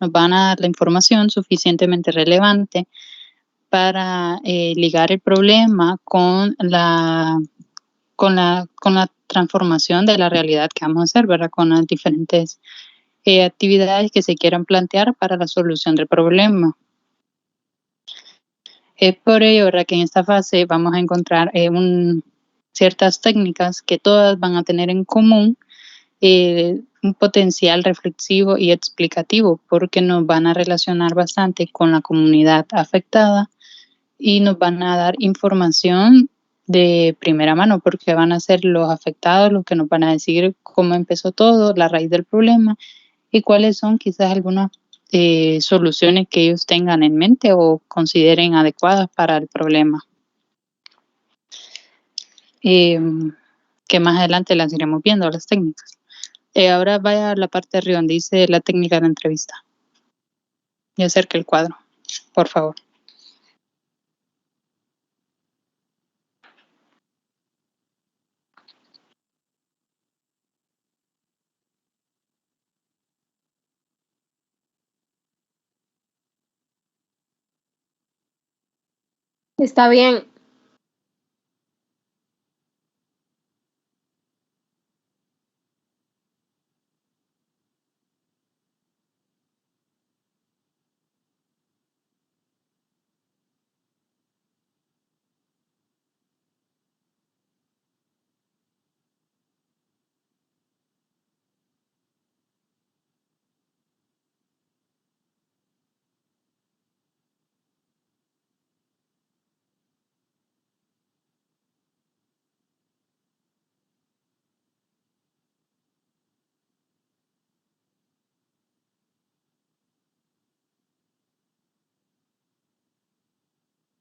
nos van a dar la información suficientemente relevante para ligar el problema con la transformación de la realidad que vamos a hacer, ¿verdad? Con las diferentes actividades que se quieran plantear para la solución del problema. Es por ello, ¿verdad?, que en esta fase vamos a encontrar ciertas técnicas que todas van a tener en común un potencial reflexivo y explicativo, porque nos van a relacionar bastante con la comunidad afectada y nos van a dar información de primera mano, porque van a ser los afectados los que nos van a decir cómo empezó todo, la raíz del problema y cuáles son quizás algunas soluciones que ellos tengan en mente o consideren adecuadas para el problema. Que más adelante las iremos viendo, las técnicas. Ahora vaya a la parte de arriba donde dice la técnica de la entrevista. Y acerque el cuadro, por favor. Está bien.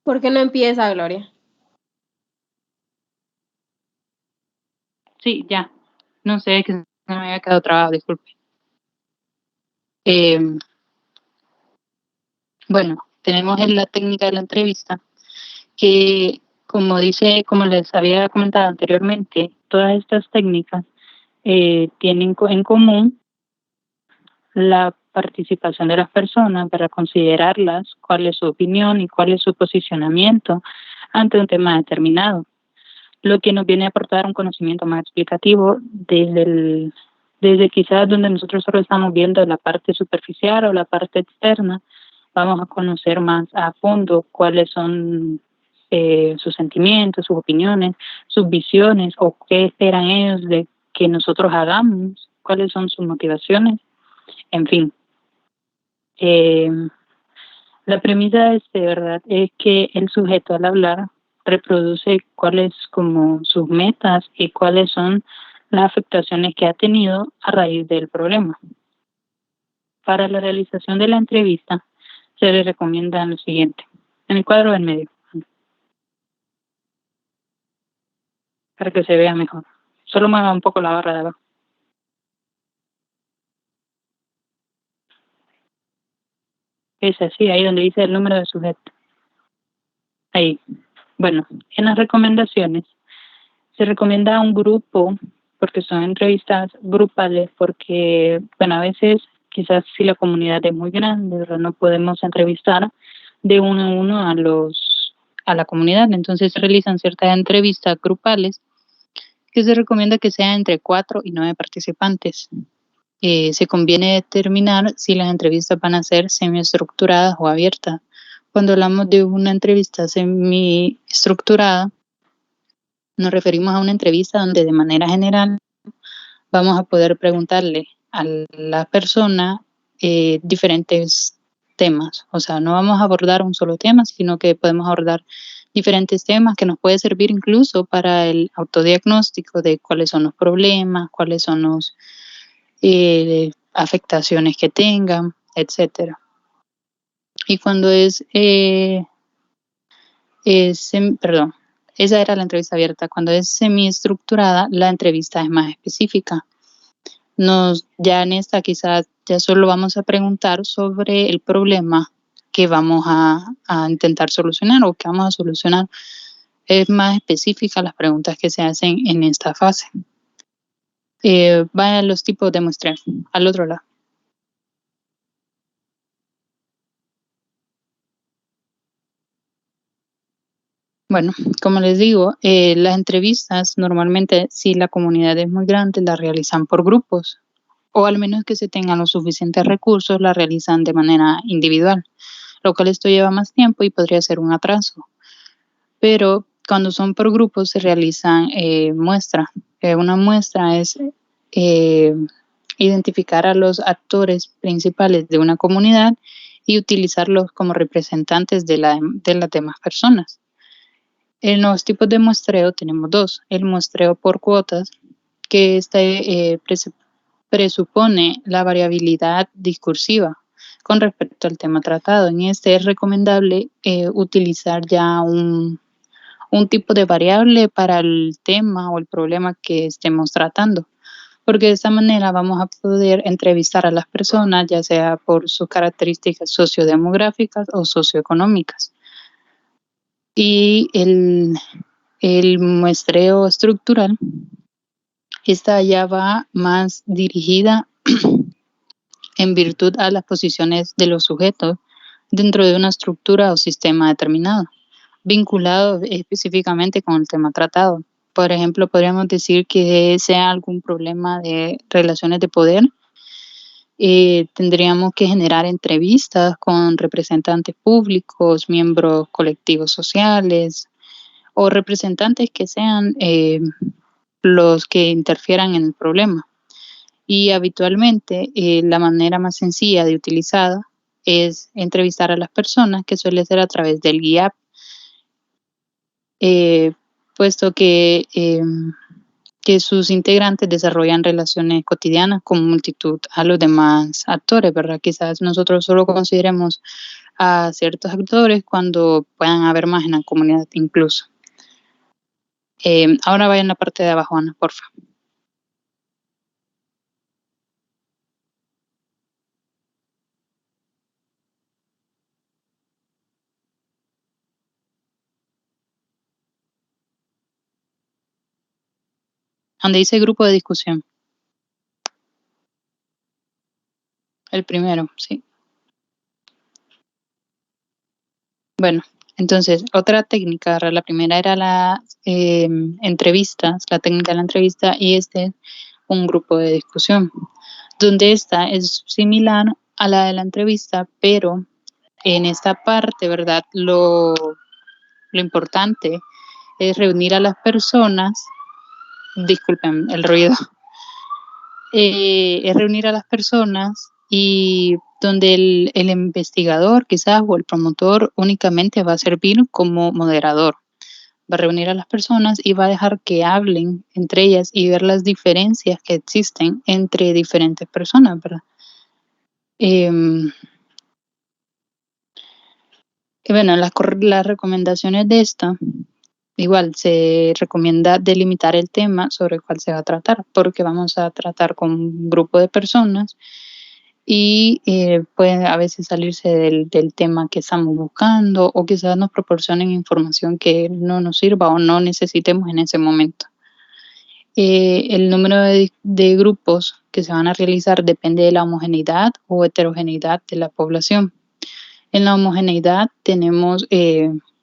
¿Por qué no empieza, Gloria? Sí, ya. No sé, que se me había quedado trabado, disculpe. Bueno, tenemos la técnica de la entrevista, que como les había comentado anteriormente, todas estas técnicas tienen en común la participación de las personas para considerarlas, cuál es su opinión y cuál es su posicionamiento ante un tema determinado, lo que nos viene a aportar un conocimiento más explicativo desde quizás donde nosotros solo estamos viendo la parte superficial o la parte externa. Vamos a conocer más a fondo cuáles son sus sentimientos, sus opiniones, sus visiones o qué esperan ellos de que nosotros hagamos, cuáles son sus motivaciones, en fin. La premisa ¿verdad?, es que el sujeto al hablar reproduce cuáles como sus metas y cuáles son las afectaciones que ha tenido a raíz del problema. Para la realización de la entrevista se le recomienda lo siguiente, en el cuadro del medio, para que se vea mejor. Solo mueva un poco la barra de abajo. Es así, ahí donde dice el número de sujeto. Ahí. Bueno, en las recomendaciones se recomienda un grupo, porque son entrevistas grupales, porque, bueno, a veces quizás si la comunidad es muy grande, ¿verdad?, no podemos entrevistar de uno a uno a la comunidad, entonces realizan ciertas entrevistas grupales que se recomienda que sea entre 4 y 9 participantes. Se conviene determinar si las entrevistas van a ser semiestructuradas o abiertas. Cuando hablamos de una entrevista semiestructurada, nos referimos a una entrevista donde de manera general vamos a poder preguntarle a la persona diferentes temas. O sea, no vamos a abordar un solo tema, sino que podemos abordar diferentes temas que nos puede servir incluso para el autodiagnóstico de cuáles son los problemas, cuáles son las afectaciones que tengan, etcétera. Y cuando esa era la entrevista abierta. Cuando es semiestructurada, la entrevista es más específica. Ya en esta quizás ya solo vamos a preguntar sobre el problema que vamos a intentar solucionar o que vamos a solucionar. Es más específica las preguntas que se hacen en esta fase. Vayan los tipos de muestreos al otro lado. Bueno, como les digo, las entrevistas normalmente, si la comunidad es muy grande, las realizan por grupos, o al menos que se tengan los suficientes recursos, la realizan de manera individual, lo cual esto lleva más tiempo y podría ser un atraso. Pero cuando son por grupos se realizan muestras. Una muestra es eh, identificar a los actores principales de una comunidad y utilizarlos como representantes de las demás personas. En los tipos de muestreo tenemos dos. El muestreo por cuotas, que presupone la variabilidad discursiva con respecto al tema tratado. En este es recomendable utilizar ya un tipo de variable para el tema o el problema que estemos tratando, porque de esta manera vamos a poder entrevistar a las personas, ya sea por sus características sociodemográficas o socioeconómicas. Y el muestreo estructural, esta ya va más dirigida en virtud a las posiciones de los sujetos dentro de una estructura o sistema determinado, vinculado específicamente con el tema tratado. Por ejemplo, podríamos decir que sea algún problema de relaciones de poder. Tendríamos que generar entrevistas con representantes públicos, miembros colectivos sociales o representantes que sean los que interfieran en el problema. Y habitualmente la manera más sencilla de utilizar es entrevistar a las personas, que suele ser a través del GIAP, puesto que sus integrantes desarrollan relaciones cotidianas con multitud a los demás actores, ¿verdad? Quizás nosotros solo consideremos a ciertos actores cuando puedan haber más en la comunidad incluso. Ahora vayan a la parte de abajo, Ana, porfa. Donde dice grupo de discusión. El primero, sí. Bueno, entonces, otra técnica, la primera era la entrevista, la técnica de la entrevista, y un grupo de discusión, donde esta es similar a la de la entrevista, pero en esta parte, ¿verdad? Lo importante es reunir a las personas, disculpen el ruido, es reunir a las personas y donde el investigador quizás o el promotor únicamente va a servir como moderador. Va a reunir a las personas y va a dejar que hablen entre ellas y ver las diferencias que existen entre diferentes personas, ¿verdad? Y bueno, las recomendaciones de esta, igual se recomienda delimitar el tema sobre el cual se va a tratar, porque vamos a tratar con un grupo de personas y puede a veces salirse del tema que estamos buscando o quizás nos proporcionen información que no nos sirva o no necesitemos en ese momento. El número de grupos que se van a realizar depende de la homogeneidad o heterogeneidad de la población. En la homogeneidad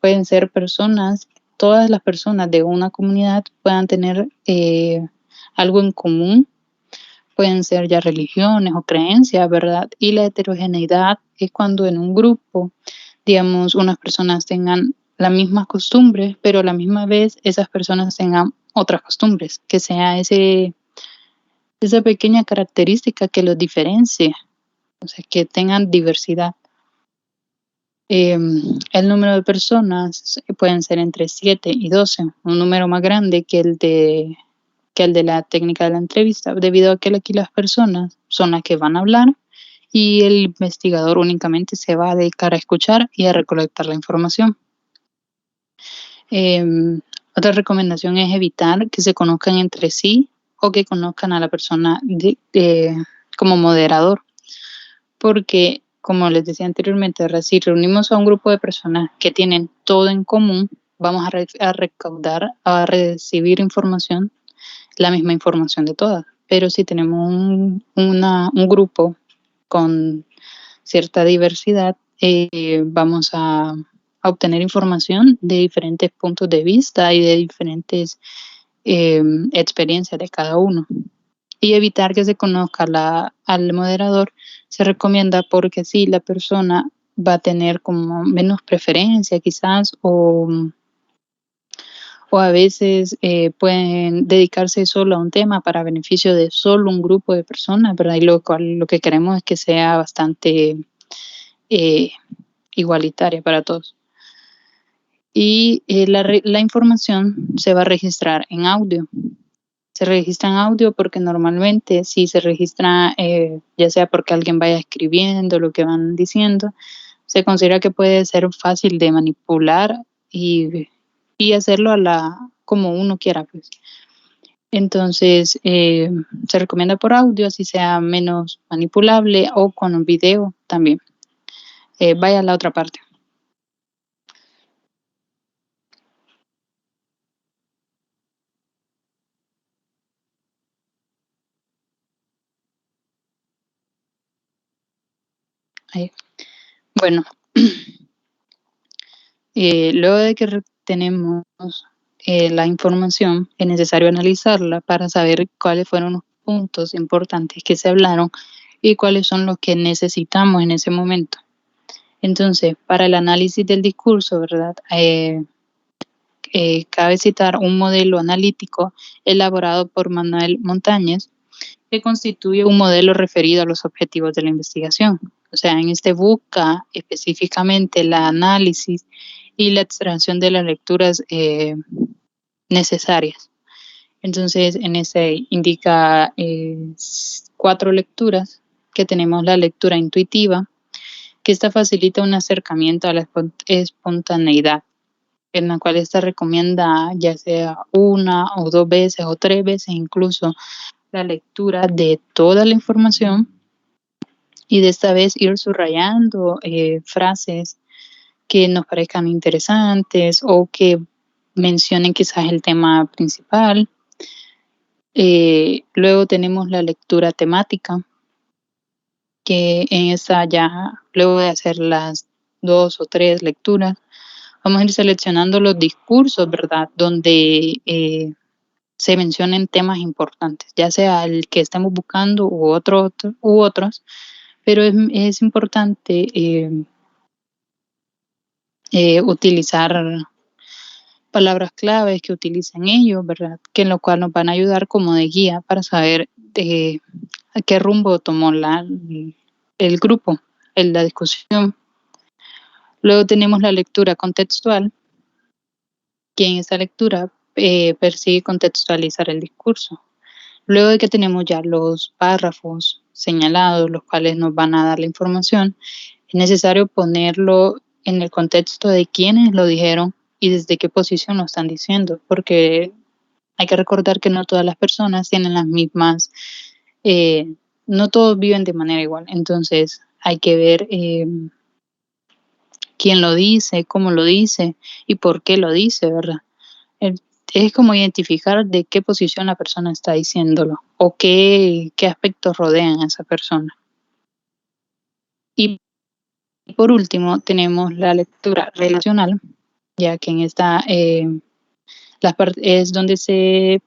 pueden ser personas, todas las personas de una comunidad puedan tener algo en común, pueden ser ya religiones o creencias, ¿verdad? Y la heterogeneidad es cuando en un grupo, digamos, unas personas tengan las mismas costumbres, pero a la misma vez esas personas tengan otras costumbres, que sea esa pequeña característica que los diferencie, o sea, que tengan diversidad. El número de personas pueden ser entre 7 y 12, un número más grande que el de la técnica de la entrevista, debido a que aquí las personas son las que van a hablar y el investigador únicamente se va a dedicar a escuchar y a recolectar la información. Otra recomendación es evitar que se conozcan entre sí o que conozcan a la persona como moderador, porque como les decía anteriormente, si reunimos a un grupo de personas que tienen todo en común, vamos a recaudar, a recibir información, la misma información de todas. Pero si tenemos un grupo con cierta diversidad, vamos a obtener información de diferentes puntos de vista y de diferentes experiencias de cada uno. Y evitar que se conozca al moderador se recomienda porque así la persona va a tener como menos preferencia quizás o a veces pueden dedicarse solo a un tema para beneficio de solo un grupo de personas, ¿verdad? Y lo que queremos es que sea bastante igualitaria para todos. Y la información se va a registrar en audio. Se registra en audio porque normalmente si se registra, ya sea porque alguien vaya escribiendo lo que van diciendo, se considera que puede ser fácil de manipular y hacerlo como uno quiera, pues. Entonces, se recomienda por audio, así sea menos manipulable, o con un video también. Vaya a la otra parte. Ahí. Bueno, luego de que tenemos la información, es necesario analizarla para saber cuáles fueron los puntos importantes que se hablaron y cuáles son los que necesitamos en ese momento. Entonces, para el análisis del discurso, ¿verdad? Cabe citar un modelo analítico elaborado por Manuel Montañez, que constituye un modelo referido a los objetivos de la investigación. O sea, en este busca específicamente el análisis y la extracción de las lecturas necesarias. Entonces, en ese indica 4 lecturas, que tenemos la lectura intuitiva, que esta facilita un acercamiento a la espontaneidad, en la cual esta recomienda ya sea 1 o 2 veces o 3 veces incluso la lectura de toda la información y de esta vez ir subrayando frases que nos parezcan interesantes o que mencionen quizás el tema principal. Luego tenemos la lectura temática, que en esa ya, luego de hacer las 2 o 3 lecturas, vamos a ir seleccionando los discursos, ¿verdad? Donde se mencionen temas importantes, ya sea el que estemos buscando u otros, pero es importante utilizar palabras claves que utilicen ellos, ¿verdad? Que en lo cual nos van a ayudar como de guía para saber a qué rumbo tomó el grupo, la discusión. Luego tenemos la lectura contextual, que en esta lectura persigue contextualizar el discurso. Luego de que tenemos ya los párrafos señalados, los cuales nos van a dar la información, es necesario ponerlo en el contexto de quiénes lo dijeron y desde qué posición lo están diciendo, porque hay que recordar que no todas las personas tienen las mismas, no todos viven de manera igual, entonces hay que ver quién lo dice, cómo lo dice y por qué lo dice, ¿verdad? Es como identificar de qué posición la persona está diciéndolo o qué aspectos rodean a esa persona. Y por último, tenemos la lectura relacional, ya que en esta es donde se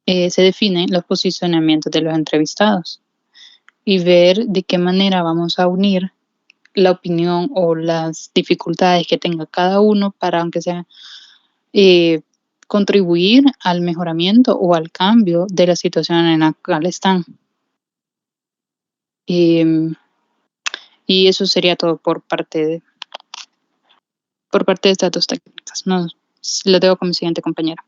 definen los posicionamientos de los entrevistados y ver de qué manera vamos a unir la opinión o las dificultades que tenga cada uno para, aunque sea, contribuir al mejoramiento o al cambio de la situación en la cual están. Y eso sería todo por parte de estas 2 técnicas. No, lo dejo con mi siguiente compañera.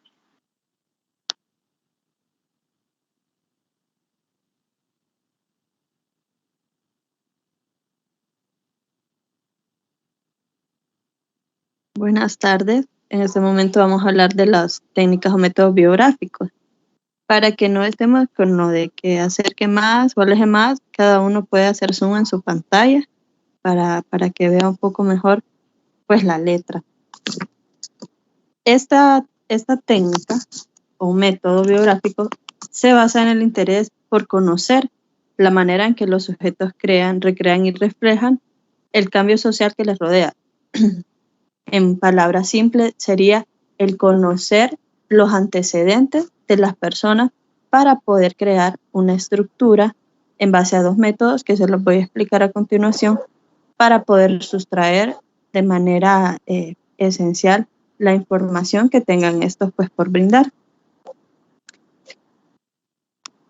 Buenas tardes. En este momento vamos a hablar de las técnicas o métodos biográficos. Para que no estemos con lo de que acerque más o aleje más, cada uno puede hacer zoom en su pantalla para que vea un poco mejor pues la letra. Esta técnica o método biográfico se basa en el interés por conocer la manera en que los sujetos crean, recrean y reflejan el cambio social que les rodea. En palabras simples, sería el conocer los antecedentes de las personas para poder crear una estructura en base a 2 métodos que se los voy a explicar a continuación para poder sustraer de manera esencial la información que tengan estos pues por brindar.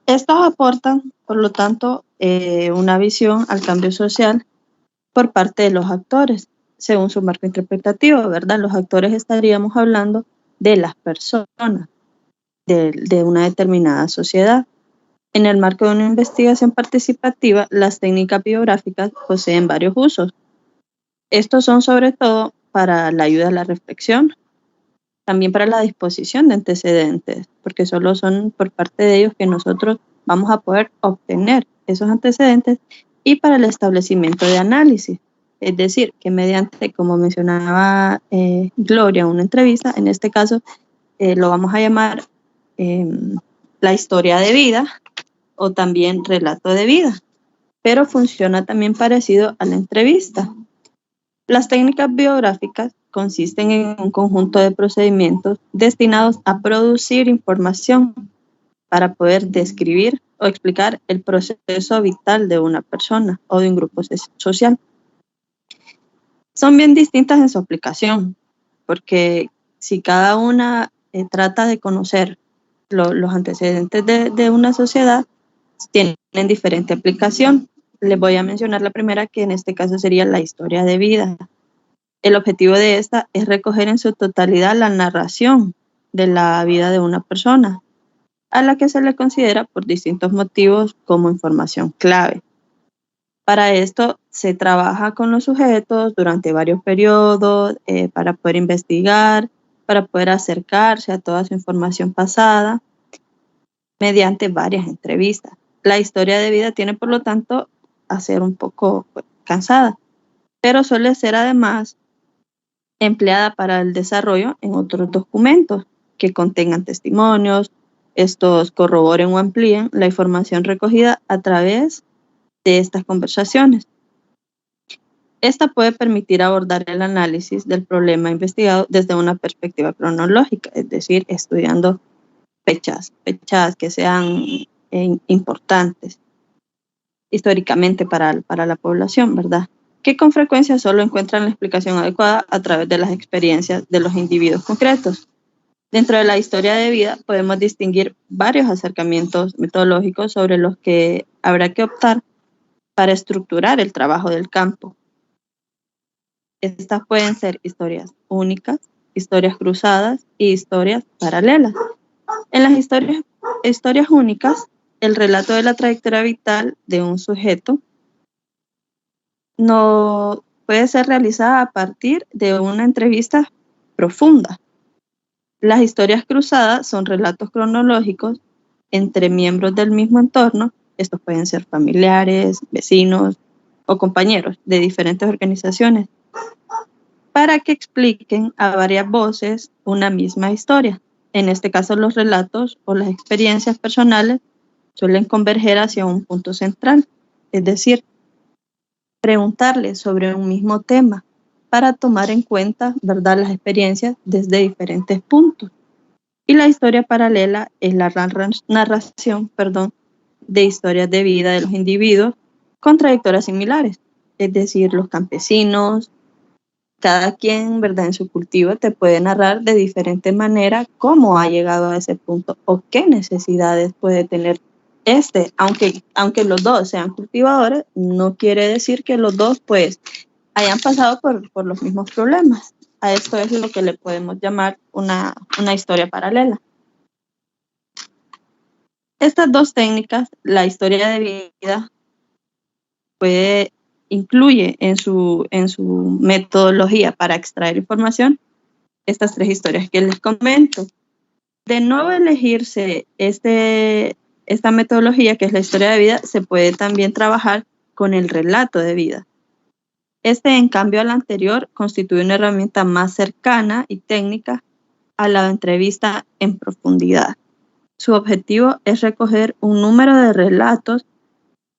Estos aportan, por lo tanto, una visión al cambio social por parte de los actores, según su marco interpretativo, ¿verdad? Los actores estaríamos hablando de las personas de una determinada sociedad. En el marco de una investigación participativa, las técnicas biográficas poseen varios usos. Estos son sobre todo para la ayuda a la reflexión, también para la disposición de antecedentes, porque solo son por parte de ellos que nosotros vamos a poder obtener esos antecedentes, y para el establecimiento de análisis. Es decir, que mediante, como mencionaba Gloria en una entrevista, en este caso lo vamos a llamar la historia de vida o también relato de vida, pero funciona también parecido a la entrevista. Las técnicas biográficas consisten en un conjunto de procedimientos destinados a producir información para poder describir o explicar el proceso vital de una persona o de un grupo social. Son bien distintas en su aplicación, porque si cada una trata de conocer los antecedentes de una sociedad, tienen diferente aplicación. Les voy a mencionar la primera, que en este caso sería la historia de vida. El objetivo de esta es recoger en su totalidad la narración de la vida de una persona, a la que se le considera por distintos motivos como información clave. Para esto se trabaja con los sujetos durante varios periodos para poder investigar, para poder acercarse a toda su información pasada mediante varias entrevistas. La historia de vida tiene, por lo tanto, a ser un poco cansada, pero suele ser además empleada para el desarrollo en otros documentos que contengan testimonios. Estos corroboren o amplíen la información recogida a través de estas conversaciones. Esta puede permitir abordar el análisis del problema investigado desde una perspectiva cronológica, es decir, estudiando fechas que sean importantes históricamente para la población, ¿verdad? Que con frecuencia solo encuentran la explicación adecuada a través de las experiencias de los individuos concretos. Dentro de la historia de vida podemos distinguir varios acercamientos metodológicos sobre los que habrá que optar para estructurar el trabajo del campo. Estas pueden ser historias únicas, historias cruzadas y historias paralelas. En las historias únicas, el relato de la trayectoria vital de un sujeto no puede ser realizada a partir de una entrevista profunda. Las historias cruzadas son relatos cronológicos entre miembros del mismo entorno. Estos pueden ser familiares, vecinos o compañeros de diferentes organizaciones, para que expliquen a varias voces una misma historia. En este caso, los relatos o las experiencias personales suelen converger hacia un punto central, es decir, preguntarle sobre un mismo tema para tomar en cuenta, ¿verdad?, las experiencias desde diferentes puntos. Y la historia paralela es la narración de historias de vida de los individuos con trayectorias similares, es decir, los campesinos. Cada quien, ¿verdad?, en su cultivo te puede narrar de diferente manera cómo ha llegado a ese punto o qué necesidades puede tener aunque los dos sean cultivadores, no quiere decir que los dos pues hayan pasado por los mismos problemas. A esto es lo que le podemos llamar una historia paralela. Estas dos técnicas, la historia de vida, incluye en su metodología para extraer información estas 3 historias que les comento. De no elegirse esta metodología, que es la historia de vida, se puede también trabajar con el relato de vida. En cambio, al anterior, constituye una herramienta más cercana y técnica a la entrevista en profundidad. Su objetivo es recoger un número de relatos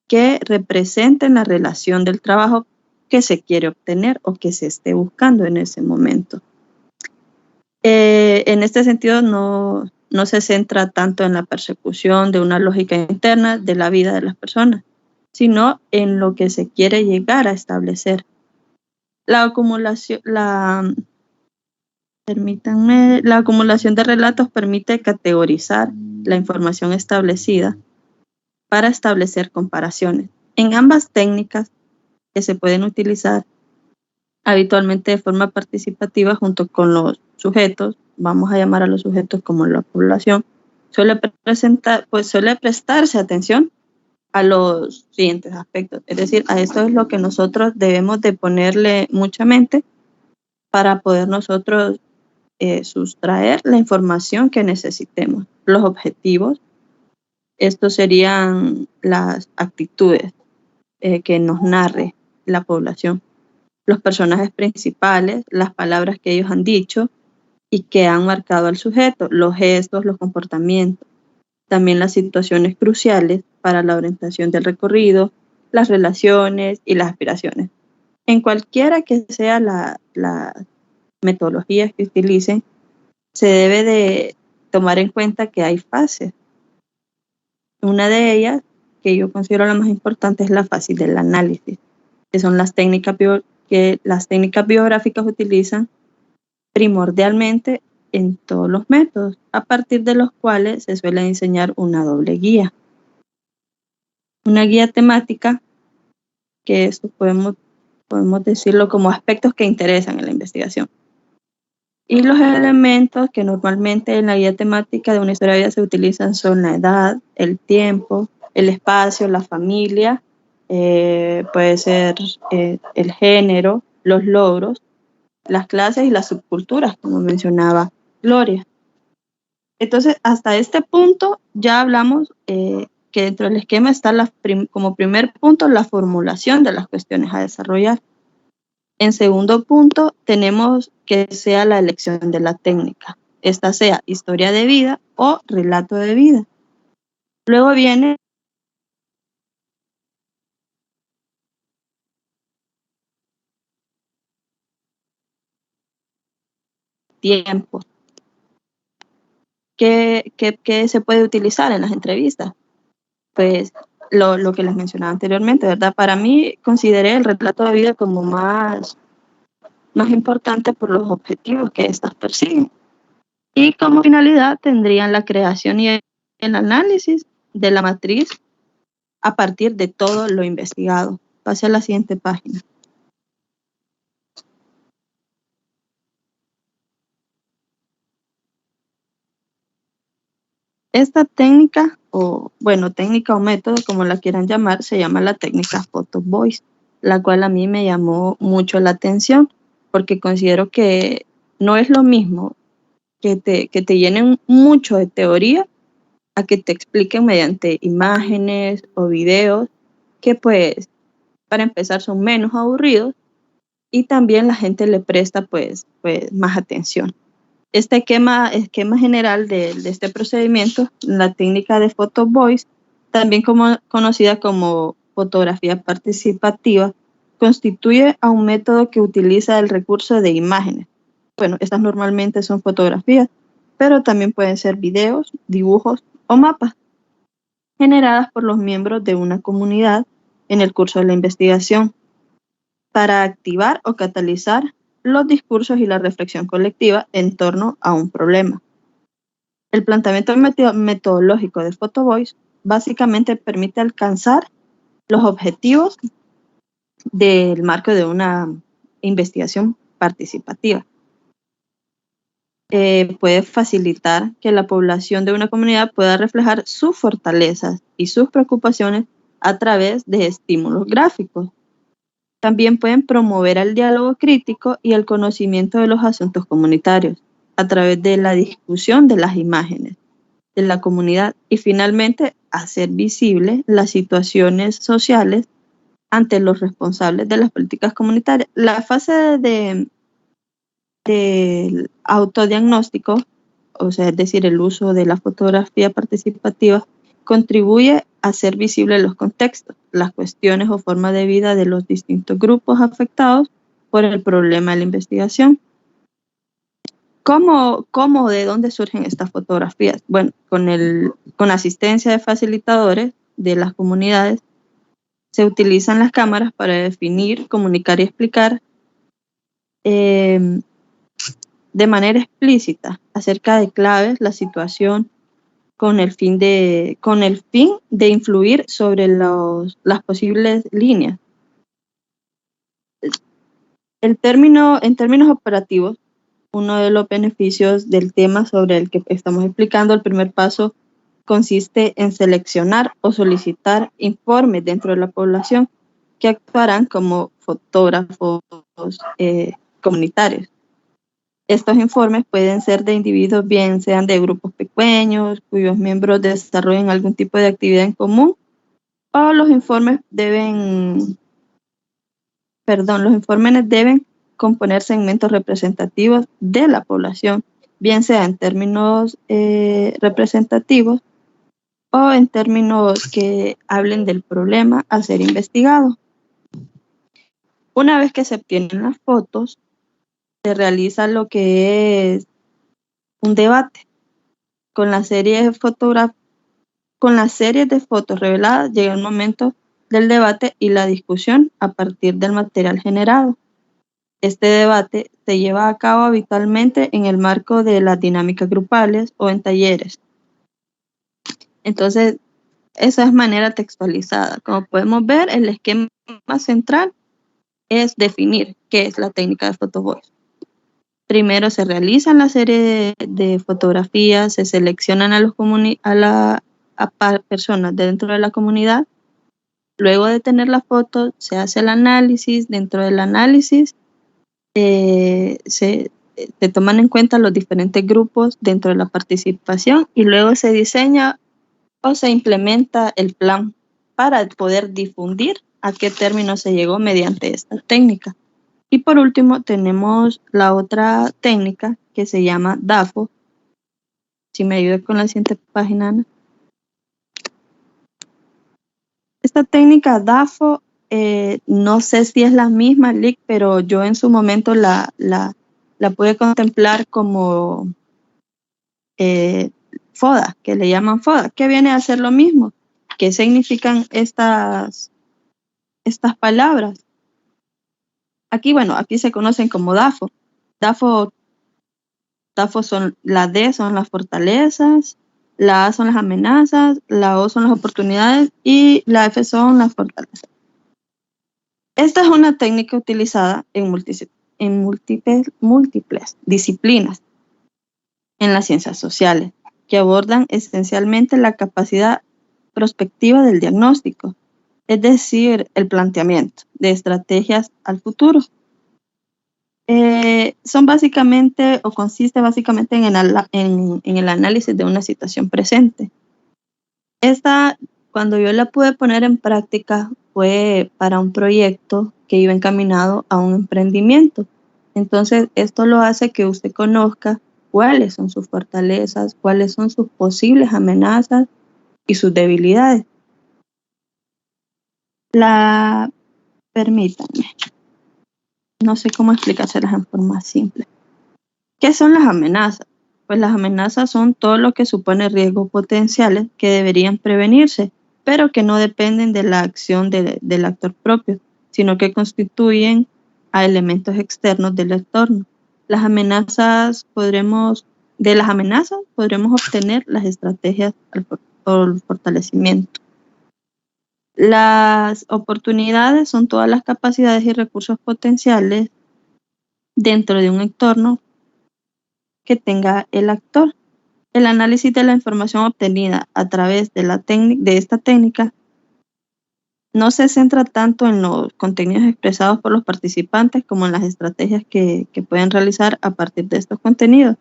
que representen la relación del trabajo que se quiere obtener o que se esté buscando en ese momento. En este sentido, no se centra tanto en la persecución de una lógica interna de la vida de las personas, sino en lo que se quiere llegar a establecer. La acumulación de relatos permite categorizar la información establecida para establecer comparaciones. En ambas técnicas que se pueden utilizar habitualmente de forma participativa junto con los sujetos, vamos a llamar a los sujetos como la población, suele prestarse atención a los siguientes aspectos. Es decir, a esto es lo que nosotros debemos de ponerle mucha mente para poder nosotros sustraer la información que necesitemos. Los objetivos, estos serían las actitudes que nos narre la población. Los personajes principales, las palabras que ellos han dicho y que han marcado al sujeto, los gestos, los comportamientos. También las situaciones cruciales para la orientación del recorrido, las relaciones y las aspiraciones. En cualquiera que sea la metodología que utilicen, se debe de tomar en cuenta que hay fases. Una de ellas, que yo considero la más importante, es la fase del análisis, que son las técnicas que las técnicas biográficas utilizan primordialmente en todos los métodos, a partir de los cuales se suele diseñar una doble guía. Una guía temática, que esto podemos decirlo como aspectos que interesan en la investigación. Y los elementos que normalmente en la guía temática de una historia de vida se utilizan son la edad, el tiempo, el espacio, la familia, puede ser el género, los logros, las clases y las subculturas, como mencionaba Gloria. Entonces, hasta este punto ya hablamos que dentro del esquema está como primer punto la formulación de las cuestiones a desarrollar. En segundo punto, tenemos que sea la elección de la técnica. Esta sea historia de vida o relato de vida. Luego viene tiempo. ¿Qué se puede utilizar en las entrevistas? Pues lo que les mencionaba anteriormente, ¿verdad? Para mí consideré el relato de vida como más importante por los objetivos que éstas persiguen. Y como finalidad tendrían la creación y el análisis de la matriz a partir de todo lo investigado. Pase a la siguiente página. Esta técnica, técnica o método, como la quieran llamar, se llama la técnica Photo Voice, la cual a mí me llamó mucho la atención, porque considero que no es lo mismo que te llenen mucho de teoría a que te expliquen mediante imágenes o videos, que pues, para empezar, son menos aburridos y también la gente le presta pues más atención. Este esquema general de este procedimiento, la técnica de Photo Voice, también conocida como fotografía participativa, constituye a un método que utiliza el recurso de imágenes. Bueno, estas normalmente son fotografías, pero también pueden ser videos, dibujos o mapas generadas por los miembros de una comunidad en el curso de la investigación para activar o catalizar los discursos y la reflexión colectiva en torno a un problema. El planteamiento metodológico de Photo Voice básicamente permite alcanzar los objetivos del marco de una investigación participativa. Puede facilitar que la población de una comunidad pueda reflejar sus fortalezas y sus preocupaciones a través de estímulos gráficos. También pueden promover el diálogo crítico y el conocimiento de los asuntos comunitarios a través de la discusión de las imágenes de la comunidad y finalmente hacer visibles las situaciones sociales ante los responsables de las políticas comunitarias. La fase del autodiagnóstico, o sea, es decir, el uso de la fotografía participativa, contribuye a hacer visibles los contextos, las cuestiones o formas de vida de los distintos grupos afectados por el problema de la investigación. ¿Cómo de dónde surgen estas fotografías? Bueno, con asistencia de facilitadores de las comunidades, se utilizan las cámaras para definir, comunicar y explicar de manera explícita acerca de claves, la situación, con el fin de influir sobre las posibles líneas. En términos operativos, uno de los beneficios del tema sobre el que estamos explicando, el primer paso consiste en seleccionar o solicitar informes dentro de la población que actuarán como fotógrafos comunitarios. Estos informes pueden ser de individuos, bien sean de grupos pequeños, cuyos miembros desarrollen algún tipo de actividad en común, o los informes deben componer segmentos representativos de la población, bien sea en términos representativos o en términos que hablen del problema a ser investigado. Una vez que se obtienen las fotos, se realiza lo que es un debate. Con la serie de fotos reveladas llega el momento del debate y la discusión a partir del material generado. Este debate se lleva a cabo habitualmente en el marco de las dinámicas grupales o en talleres. Entonces, esa es manera textualizada. Como podemos ver, el esquema central es definir qué es la técnica de photovoice. Primero se realizan la serie de fotografías, se seleccionan a personas dentro de la comunidad. Luego de tener la foto, se hace el análisis. Dentro del análisis se toman en cuenta los diferentes grupos dentro de la participación y luego se diseña o se implementa el plan para poder difundir a qué término se llegó mediante esta técnica. Y por último tenemos la otra técnica que se llama DAFO. Si me ayuda con la siguiente página, Ana. Esta técnica DAFO, no sé si es la misma, Lick, pero yo en su momento la pude contemplar como FODA, que le llaman FODA, que viene a ser lo mismo. ¿Qué significan estas palabras? Aquí se conocen como DAFO. DAFO son la D son las fortalezas, la A son las amenazas, la O son las oportunidades y la F son las fortalezas. Esta es una técnica utilizada en múltiples disciplinas en las ciencias sociales, que abordan esencialmente la capacidad prospectiva del diagnóstico, es decir, el planteamiento de estrategias al futuro. Consiste básicamente en el análisis de una situación presente. Cuando yo la pude poner en práctica, fue para un proyecto que iba encaminado a un emprendimiento. Entonces, esto lo hace que usted conozca cuáles son sus fortalezas, cuáles son sus posibles amenazas y sus debilidades. Permítanme. No sé cómo explicárselas en forma simple. ¿Qué son las amenazas? Pues las amenazas son todo lo que supone riesgos potenciales que deberían prevenirse, pero que no dependen de la acción del actor propio, sino que constituyen a elementos externos del entorno. De las amenazas podremos obtener las estrategias al fortalecimiento. Las oportunidades son todas las capacidades y recursos potenciales dentro de un entorno que tenga el actor. El análisis de la información obtenida a través de esta técnica no se centra tanto en los contenidos expresados por los participantes como en las estrategias que pueden realizar a partir de estos contenidos,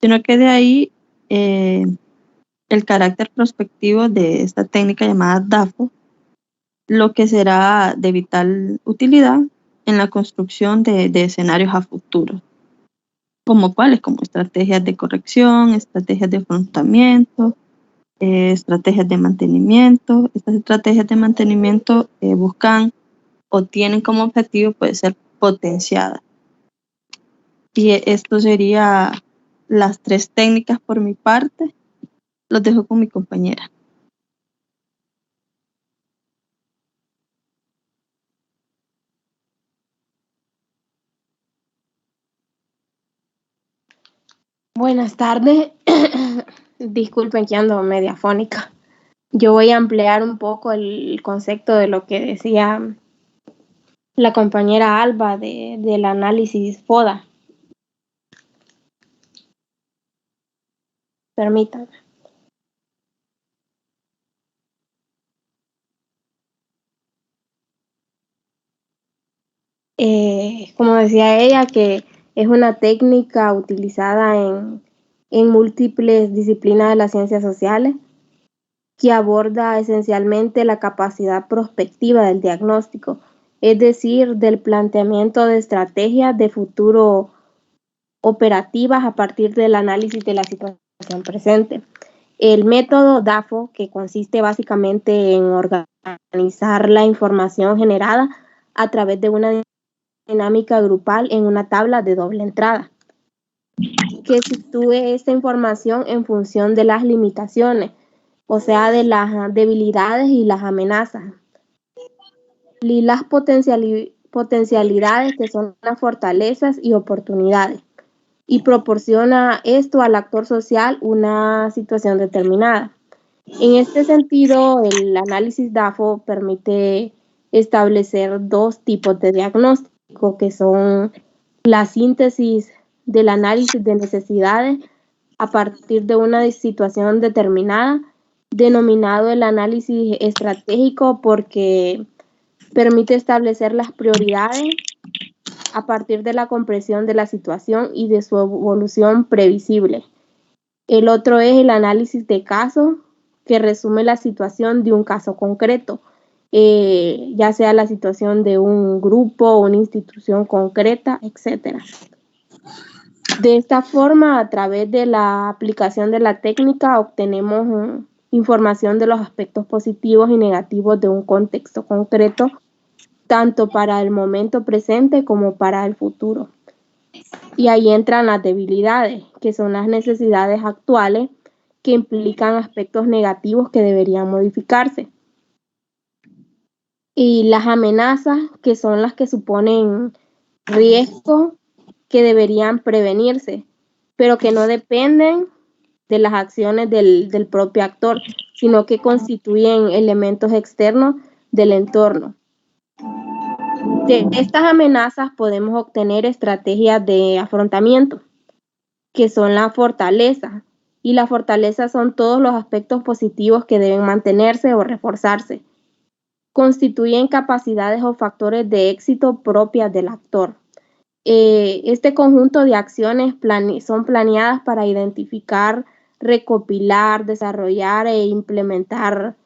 sino que de ahí el carácter prospectivo de esta técnica llamada DAFO, lo que será de vital utilidad en la construcción de escenarios a futuro. ¿Como cuáles? Como estrategias de corrección, estrategias de afrontamiento, estrategias de mantenimiento. Estas estrategias de mantenimiento buscan o tienen como objetivo puede ser potenciadas. Y esto sería las 3 técnicas por mi parte. Los dejo con mi compañera. Buenas tardes. Disculpen que ando media fónica. Yo voy a ampliar un poco el concepto de lo que decía la compañera Alba del análisis FODA. Permítanme. Como decía ella, que es una técnica utilizada en múltiples disciplinas de las ciencias sociales, que aborda esencialmente la capacidad prospectiva del diagnóstico, es decir, del planteamiento de estrategias de futuro operativas a partir del análisis de la situación presente. El método DAFO, que consiste básicamente en organizar la información generada a través de una dinámica grupal en una tabla de doble entrada, que sitúe esta información en función de las limitaciones, o sea, de las debilidades y las amenazas, y las potencialidades, que son las fortalezas y oportunidades, y proporciona esto al actor social una situación determinada. En este sentido, el análisis DAFO permite establecer 2 tipos de diagnóstico, que son la síntesis del análisis de necesidades a partir de una situación determinada, denominado el análisis estratégico porque permite establecer las prioridades a partir de la comprensión de la situación y de su evolución previsible. El otro es el análisis de caso, que resume la situación de un caso concreto, ya sea la situación de un grupo, una institución concreta, etc. De esta forma, a través de la aplicación de la técnica, obtenemos información de los aspectos positivos y negativos de un contexto concreto, tanto para el momento presente como para el futuro. Y ahí entran las debilidades, que son las necesidades actuales que implican aspectos negativos que deberían modificarse. Y las amenazas, que son las que suponen riesgos que deberían prevenirse, pero que no dependen de las acciones del propio actor, sino que constituyen elementos externos del entorno. De estas amenazas podemos obtener estrategias de afrontamiento, que son la fortaleza, y la fortaleza son todos los aspectos positivos que deben mantenerse o reforzarse. Constituyen capacidades o factores de éxito propias del actor. Este conjunto de acciones son planeadas para identificar, recopilar, desarrollar e implementar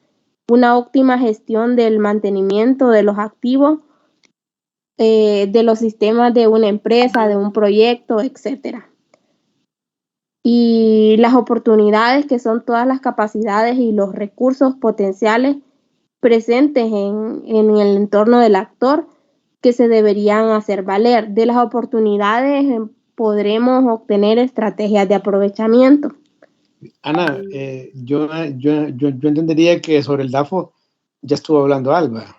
una óptima gestión del mantenimiento de los activos, de los sistemas de una empresa, de un proyecto, etc. Y las oportunidades, que son todas las capacidades y los recursos potenciales presentes en el entorno del actor, que se deberían hacer valer. De las oportunidades podremos obtener estrategias de aprovechamiento. Ana, yo entendería que sobre el DAFO ya estuvo hablando Alba.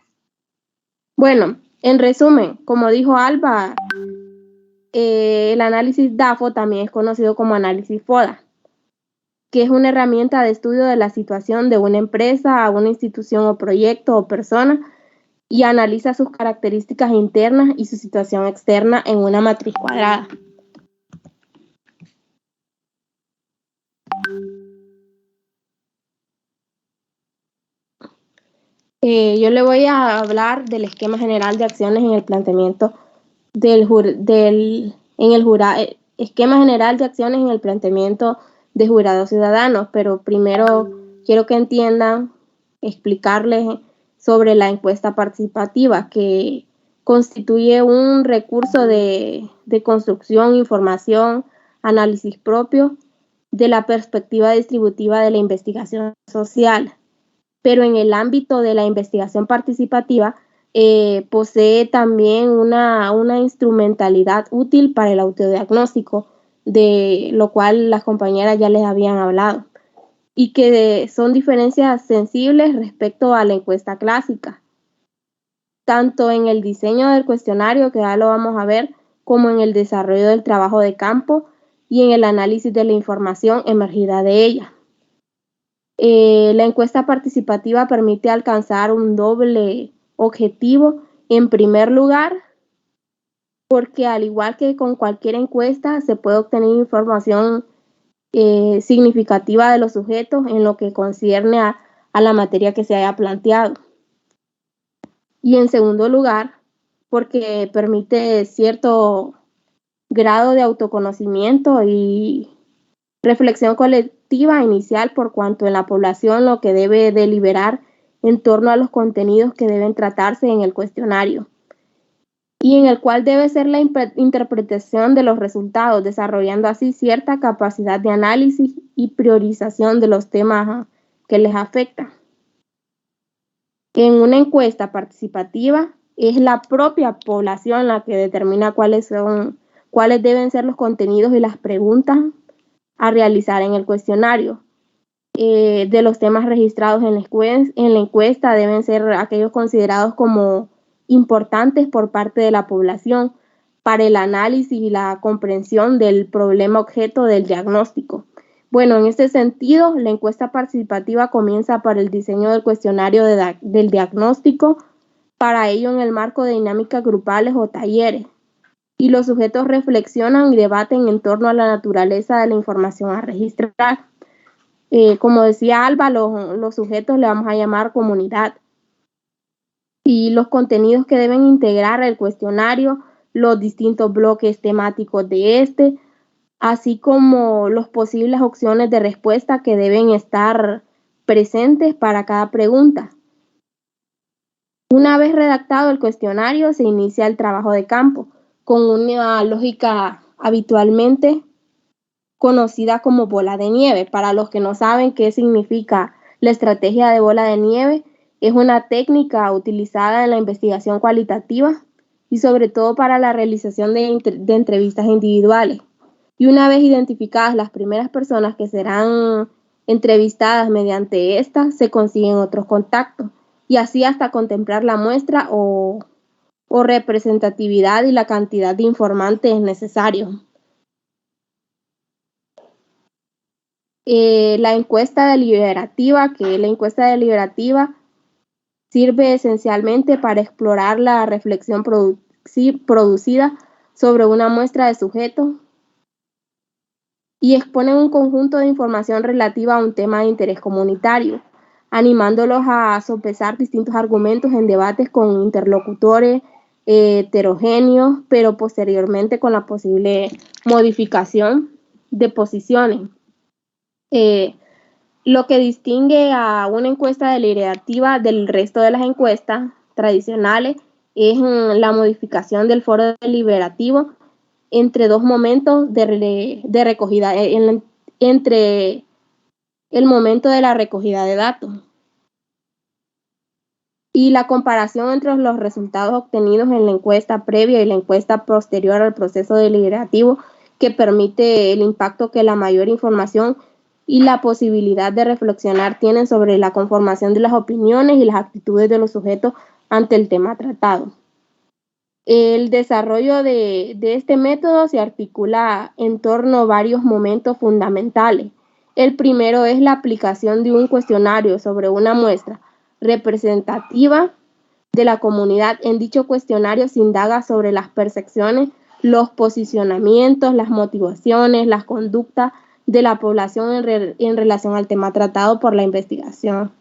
Bueno, en resumen, como dijo Alba, el análisis DAFO también es conocido como análisis FODA, que es una herramienta de estudio de la situación de una empresa, una institución o proyecto o persona, y analiza sus características internas y su situación externa en una matriz cuadrada. Yo le voy a hablar del esquema general de acciones en el planteamiento esquema general de acciones en el planteamiento de jurados ciudadanos, pero primero quiero que entiendan, explicarles sobre la encuesta participativa, que constituye un recurso de construcción, información, análisis propio, de la perspectiva distributiva de la investigación social, pero en el ámbito de la investigación participativa posee también una instrumentalidad útil para el autodiagnóstico, de lo cual las compañeras ya les habían hablado, y que son diferencias sensibles respecto a la encuesta clásica, tanto en el diseño del cuestionario, que ya lo vamos a ver, como en el desarrollo del trabajo de campo y en el análisis de la información emergida de ella. La encuesta participativa permite alcanzar un doble objetivo. En primer lugar, porque al igual que con cualquier encuesta, se puede obtener información significativa de los sujetos en lo que concierne a la materia que se haya planteado. Y en segundo lugar, porque permite cierto grado de autoconocimiento y reflexión colectiva inicial por cuanto en la población lo que debe deliberar en torno a los contenidos que deben tratarse en el cuestionario, y en el cual debe ser la interpretación de los resultados, desarrollando así cierta capacidad de análisis y priorización de los temas que les afectan. En una encuesta participativa es la propia población la que determina cuáles deben ser los contenidos y las preguntas a realizar en el cuestionario. De los temas registrados en la encuesta deben ser aquellos considerados como importantes por parte de la población para el análisis y la comprensión del problema objeto del diagnóstico. Bueno, en este sentido, la encuesta participativa comienza por el diseño del cuestionario del diagnóstico, para ello en el marco de dinámicas grupales o talleres, y los sujetos reflexionan y debaten en torno a la naturaleza de la información a registrar. Como decía Alba, los sujetos le vamos a llamar comunidad, y los contenidos que deben integrar el cuestionario, los distintos bloques temáticos de este, así como las posibles opciones de respuesta que deben estar presentes para cada pregunta. Una vez redactado el cuestionario, se inicia el trabajo de campo con una lógica habitualmente conocida como bola de nieve. Para los que no saben qué significa la estrategia de bola de nieve, es una técnica utilizada en la investigación cualitativa y sobre todo para la realización de entrevistas individuales. Y una vez identificadas las primeras personas que serán entrevistadas mediante esta, se consiguen otros contactos, y así hasta contemplar la muestra o representatividad y la cantidad de informantes necesarios. La encuesta deliberativa, sirve esencialmente para explorar la reflexión producida sobre una muestra de sujetos y expone un conjunto de información relativa a un tema de interés comunitario, animándolos a sopesar distintos argumentos en debates con interlocutores heterogéneos, pero posteriormente con la posible modificación de posiciones. Lo que distingue a una encuesta deliberativa del resto de las encuestas tradicionales es la modificación del foro deliberativo entre dos momentos de recogida, entre el momento de la recogida de datos y la comparación entre los resultados obtenidos en la encuesta previa y la encuesta posterior al proceso deliberativo, que permite el impacto que la mayor información y la posibilidad de reflexionar tienen sobre la conformación de las opiniones y las actitudes de los sujetos ante el tema tratado. El desarrollo de este método se articula en torno a varios momentos fundamentales. El primero es la aplicación de un cuestionario sobre una muestra representativa de la comunidad. En dicho cuestionario se indaga sobre las percepciones, los posicionamientos, las motivaciones, las conductas de la población en relación al tema tratado por la investigación.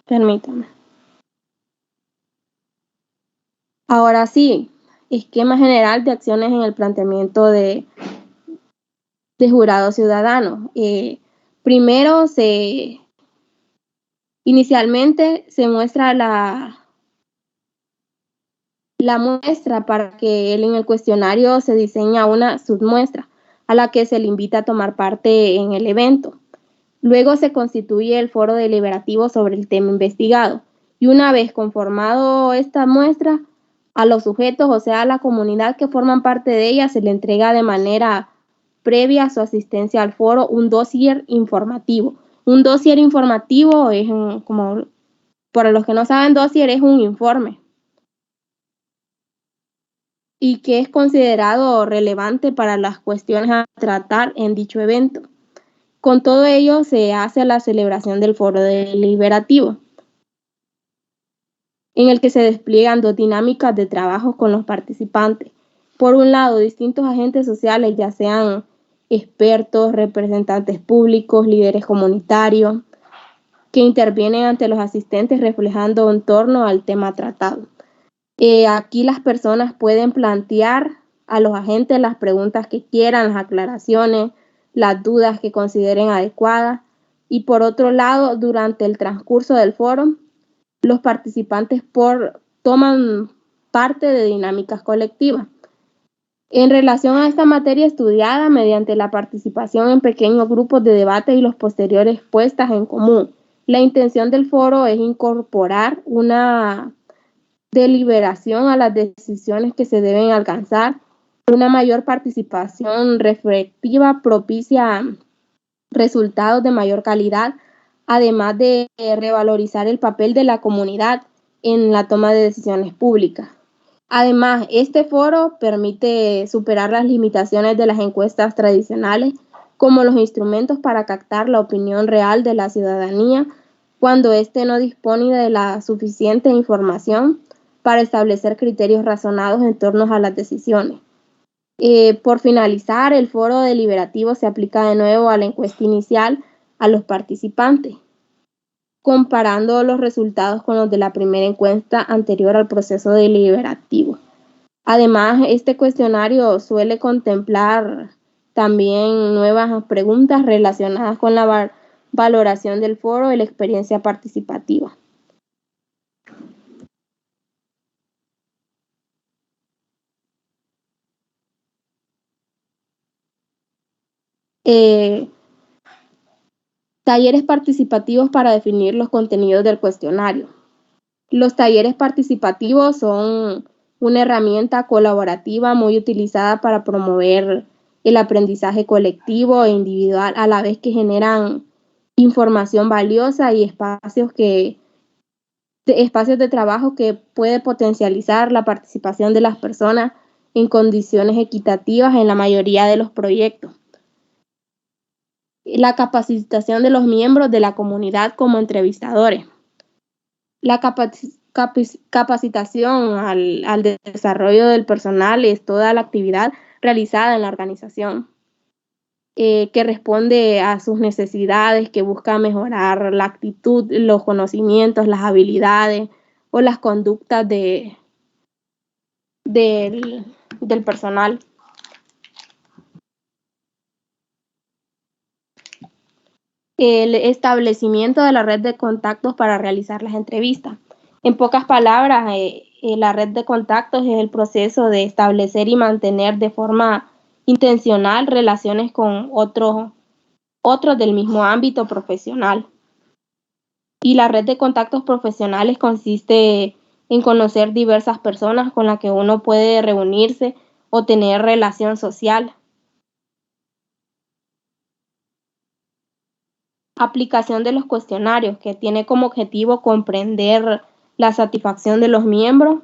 Permítame. Ahora sí, esquema general de acciones en el planteamiento de jurado ciudadano. Primero, inicialmente se muestra la muestra para que en el cuestionario se diseña una submuestra a la que se le invita a tomar parte en el evento. Luego se constituye el foro deliberativo sobre el tema investigado y una vez conformado esta muestra, a los sujetos, o sea, a la comunidad que forman parte de ella, se le entrega de manera previa a su asistencia al foro un dossier informativo. Un dossier informativo es, como para los que no saben, dossier es un informe y que es considerado relevante para las cuestiones a tratar en dicho evento. Con todo ello se hace la celebración del foro deliberativo, en el que se despliegan dos dinámicas de trabajo con los participantes. Por un lado, distintos agentes sociales, ya sean expertos, representantes públicos, líderes comunitarios, que intervienen ante los asistentes reflejando en torno al tema tratado. Aquí las personas pueden plantear a los agentes las preguntas que quieran, las aclaraciones, las dudas que consideren adecuadas. Y por otro lado, durante el transcurso del foro, los participantes toman parte de dinámicas colectivas. En relación a esta materia estudiada mediante la participación en pequeños grupos de debate y los posteriores puestas en común, la intención del foro es incorporar una deliberación a las decisiones que se deben alcanzar, una mayor participación reflexiva propicia resultados de mayor calidad, además de revalorizar el papel de la comunidad en la toma de decisiones públicas. Además, este foro permite superar las limitaciones de las encuestas tradicionales como los instrumentos para captar la opinión real de la ciudadanía cuando éste no dispone de la suficiente información para establecer criterios razonados en torno a las decisiones. Por finalizar, el foro deliberativo se aplica de nuevo a la encuesta inicial a los participantes, comparando los resultados con los de la primera encuesta anterior al proceso deliberativo. Además, este cuestionario suele contemplar también nuevas preguntas relacionadas con la valoración del foro y la experiencia participativa. Talleres participativos para definir los contenidos del cuestionario. Los talleres participativos son una herramienta colaborativa muy utilizada para promover el aprendizaje colectivo e individual, a la vez que generan información valiosa y espacios de trabajo que puede potencializar la participación de las personas en condiciones equitativas en la mayoría de los proyectos. La capacitación de los miembros de la comunidad como entrevistadores. La capacitación al desarrollo del personal es toda la actividad realizada en la organización que responde a sus necesidades, que busca mejorar la actitud, los conocimientos, las habilidades o las conductas del personal. El establecimiento de la red de contactos para realizar las entrevistas. En pocas palabras, la red de contactos es el proceso de establecer y mantener de forma intencional relaciones con otros del mismo ámbito profesional. Y la red de contactos profesionales consiste en conocer diversas personas con las que uno puede reunirse o tener relación social. Aplicación de los cuestionarios, que tiene como objetivo comprender la satisfacción de los miembros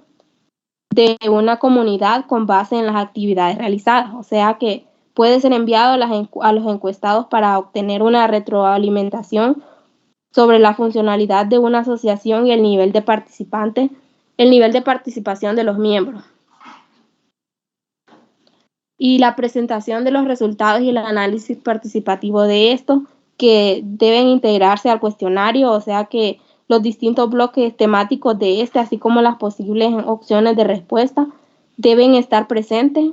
de una comunidad con base en las actividades realizadas, o sea que puede ser enviado a los encuestados para obtener una retroalimentación sobre la funcionalidad de una asociación y el nivel de participación de los miembros. Y la presentación de los resultados y el análisis participativo de estos, que deben integrarse al cuestionario, o sea que los distintos bloques temáticos de este, así como las posibles opciones de respuesta, deben estar presentes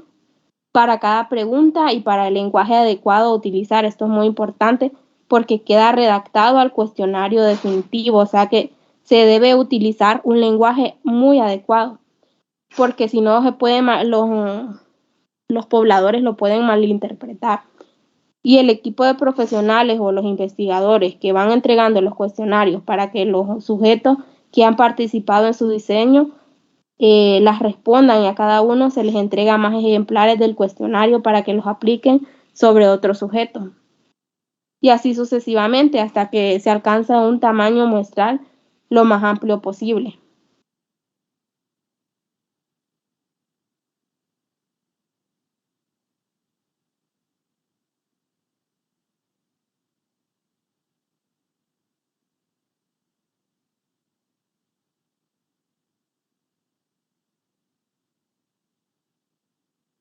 para cada pregunta y para el lenguaje adecuado a utilizar. Esto es muy importante porque queda redactado al cuestionario definitivo, o sea que se debe utilizar un lenguaje muy adecuado. porque si no se puede los pobladores lo pueden malinterpretar. Y el equipo de profesionales o los investigadores que van entregando los cuestionarios para que los sujetos que han participado en su diseño las respondan, y a cada uno se les entrega más ejemplares del cuestionario para que los apliquen sobre otro sujeto. Y así sucesivamente hasta que se alcanza un tamaño muestral lo más amplio posible.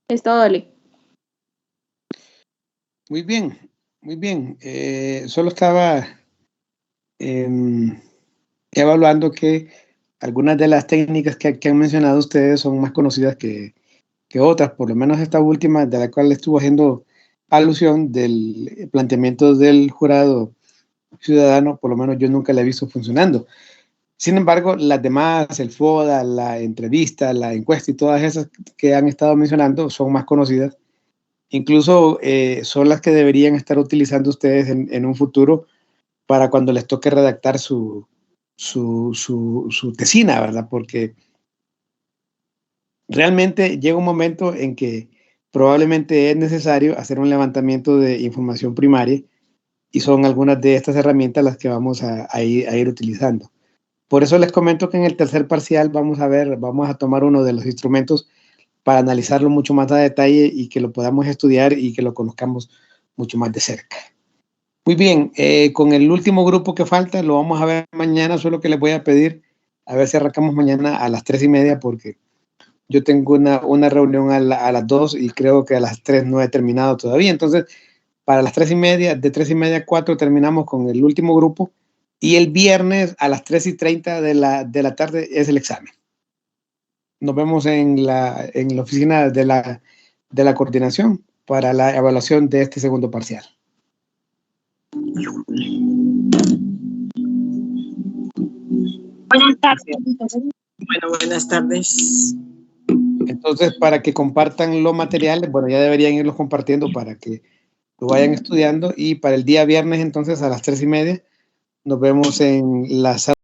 Es todo, Lee. Muy bien, muy bien. Solo estaba evaluando que algunas de las técnicas que han mencionado ustedes son más conocidas que otras, por lo menos esta última, de la cual estuvo haciendo alusión del planteamiento del jurado ciudadano, por lo menos yo nunca la he visto funcionando. Sin embargo, las demás, el FODA, la entrevista, la encuesta y todas esas que han estado mencionando son más conocidas. Incluso son las que deberían estar utilizando ustedes en un futuro para cuando les toque redactar su tesina, ¿verdad? Porque realmente llega un momento en que probablemente es necesario hacer un levantamiento de información primaria y son algunas de estas herramientas las que vamos a ir utilizando. Por eso les comento que en el tercer parcial vamos a tomar uno de los instrumentos para analizarlo mucho más a detalle y que lo podamos estudiar y que lo conozcamos mucho más de cerca. Muy bien, con el último grupo que falta lo vamos a ver mañana, solo que les voy a pedir a ver si arrancamos mañana a las 3:30 porque yo tengo una reunión a las 2 y creo que a las 3 no he terminado todavía. Entonces, para las 3:30, de 3:30 a 4 terminamos con el último grupo y el viernes a las 3:30 de la tarde es el examen. Nos vemos en la oficina de la coordinación para la evaluación de este segundo parcial. Buenas tardes. Bueno, buenas tardes. Entonces, para que compartan los materiales, bueno, ya deberían irlos compartiendo para que lo vayan estudiando y para el día viernes, entonces, a las 3:30, nos vemos en la sala